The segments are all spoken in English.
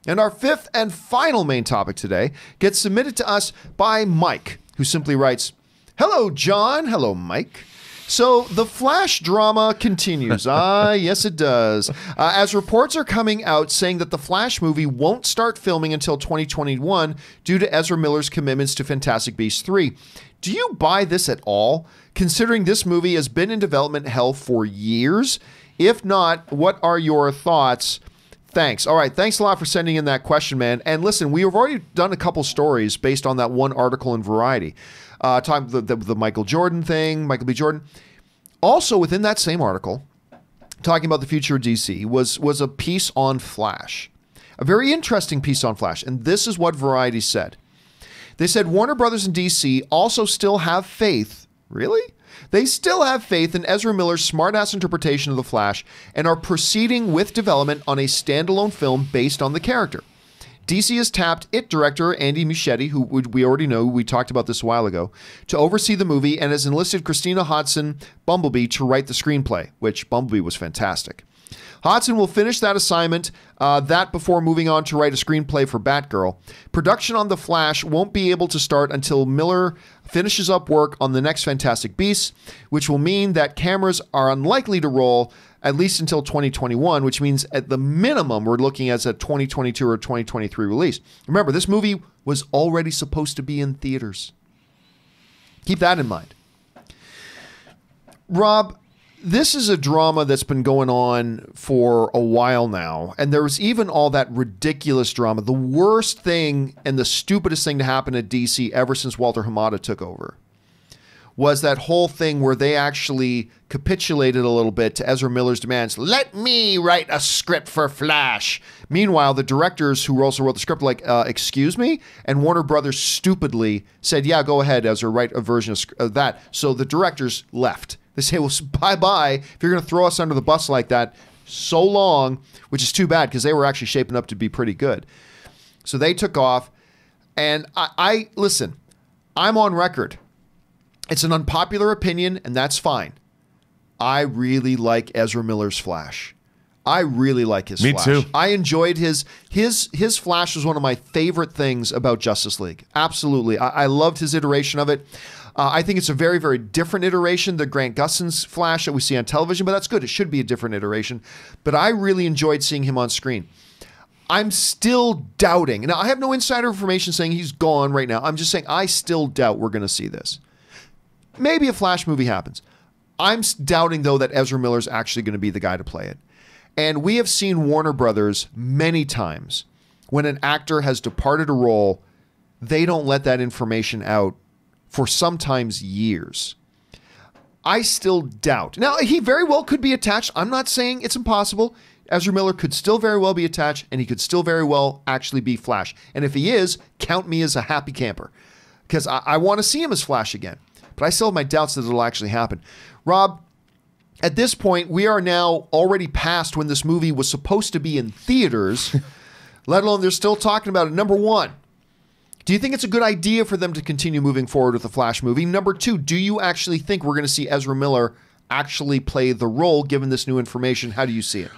And our fifth and final main topic today gets submitted to us by Mike, who simply writes, "Hello, John. Hello, Mike. So the Flash drama continues." Yes, it does. As reports are coming out saying that the Flash movie won't start filming until 2021 due to Ezra Miller's commitments to Fantastic Beasts 3. Do you buy this at all, considering this movie has been in development hell for years? If not, what are your thoughts? Thanks. All right. Thanks a lot for sending in that question, man. And listen, we have already done a couple stories based on that one article in Variety. Talking the Michael Jordan thing, Michael B. Jordan. Also within that same article, talking about the future of DC, was a piece on Flash. A very interesting piece on Flash. And this is what Variety said. They said Warner Brothers and DC also still have faith. Really? They still have faith in Ezra Miller's smartass interpretation of the Flash and are proceeding with development on a standalone film based on the character. DC has tapped IT director Andy Muschietti, who we already know, we talked about this a while ago, to oversee the movie and has enlisted Christina Hodson, Bumblebee, to write the screenplay, which Bumblebee was fantastic. Hodson will finish that assignment before moving on to write a screenplay for Batgirl. Production on The Flash won't be able to start until Miller finishes up work on the next Fantastic Beasts, which will mean that cameras are unlikely to roll at least until 2021, which means at the minimum we're looking at a 2022 or 2023 release. Remember, this movie was already supposed to be in theaters. Keep that in mind. Rob, this is a drama that's been going on for a while now, and there was even all that ridiculous drama. The worst thing and the stupidest thing to happen at DC ever since Walter Hamada took over was that whole thing where they actually capitulated a little bit to Ezra Miller's demands. Let me write a script for Flash. Meanwhile, the directors who also wrote the script were like, excuse me? And Warner Brothers stupidly said, yeah, go ahead, Ezra, write a version of that. So the directors left. They say, well, bye-bye. If you're going to throw us under the bus like that, so long, which is too bad because they were actually shaping up to be pretty good. So they took off. And I listen, I'm on record. It's an unpopular opinion, and that's fine. I really like Ezra Miller's Flash. I really like his Flash. Me too. I enjoyed his Flash was one of my favorite things about Justice League. Absolutely. I loved his iteration of it. I think it's a very, very different iteration than Grant Gustin's Flash that we see on television, but that's good. It should be a different iteration. But I really enjoyed seeing him on screen. I'm still doubting. Now, I have no insider information saying he's gone right now. I'm just saying I still doubt we're going to see this. Maybe a Flash movie happens. I'm doubting, though, that Ezra Miller's actually going to be the guy to play it. And we have seen Warner Brothers many times when an actor has departed a role, they don't let that information out for sometimes years. I still doubt. Now, he very well could be attached. I'm not saying it's impossible. Ezra Miller could still very well be attached, and he could still very well actually be Flash. And if he is, count me as a happy camper, because I want to see him as Flash again. But I still have my doubts that it'll actually happen. Rob, at this point, we are now already past when this movie was supposed to be in theaters, let alone they're still talking about it. Number one, do you think it's a good idea for them to continue moving forward with the Flash movie? Number two, do you actually think we're going to see Ezra Miller actually play the role given this new information? How do you see it?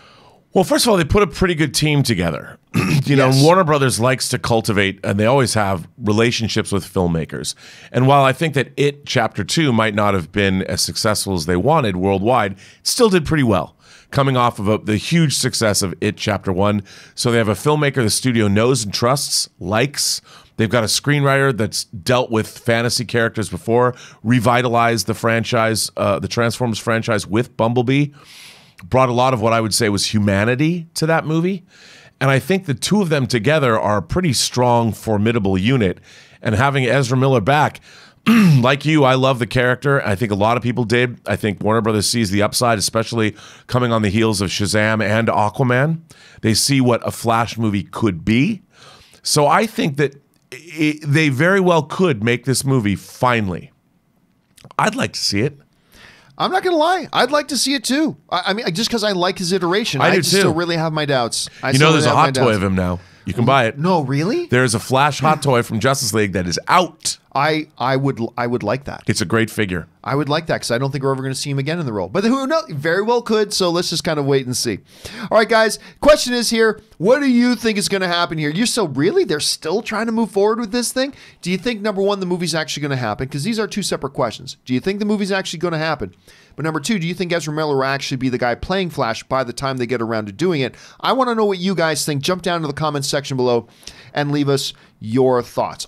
Well, first of all, they put a pretty good team together. You know, Warner Brothers likes to cultivate, and they always have, relationships with filmmakers. And while I think that It Chapter 2 might not have been as successful as they wanted worldwide, it still did pretty well, coming off of the huge success of It Chapter 1. So they have a filmmaker the studio knows and trusts, likes. They've got a screenwriter that's dealt with fantasy characters before, revitalized the franchise, the Transformers franchise with Bumblebee. Brought a lot of what I would say was humanity to that movie. And I think the two of them together are a pretty strong, formidable unit. And having Ezra Miller back, like you, I love the character. I think a lot of people did. I think Warner Brothers sees the upside, especially coming on the heels of Shazam and Aquaman. They see what a Flash movie could be. So I think that they very well could make this movie finally. I'd like to see it. I'm not going to lie. I'd like to see it too. I mean, just because I like his iteration. I do just too. Still really have my doubts. You know, there's a hot toy of him now. You can buy it. No, really? There's a Flash hot toy from Justice League that is out. I would like that. It's a great figure. I would like that because I don't think we're ever going to see him again in the role. But who knows? Very well could. So let's just kind of wait and see. All right, guys. Question is here. What do you think is going to happen here? You're so really? They're still trying to move forward with this thing? Do you think, number one, the movie's actually going to happen? Because these are two separate questions. Do you think the movie's actually going to happen? But number two, do you think Ezra Miller will actually be the guy playing Flash by the time they get around to doing it? I want to know what you guys think. Jump down to the comments section below and leave us your thoughts.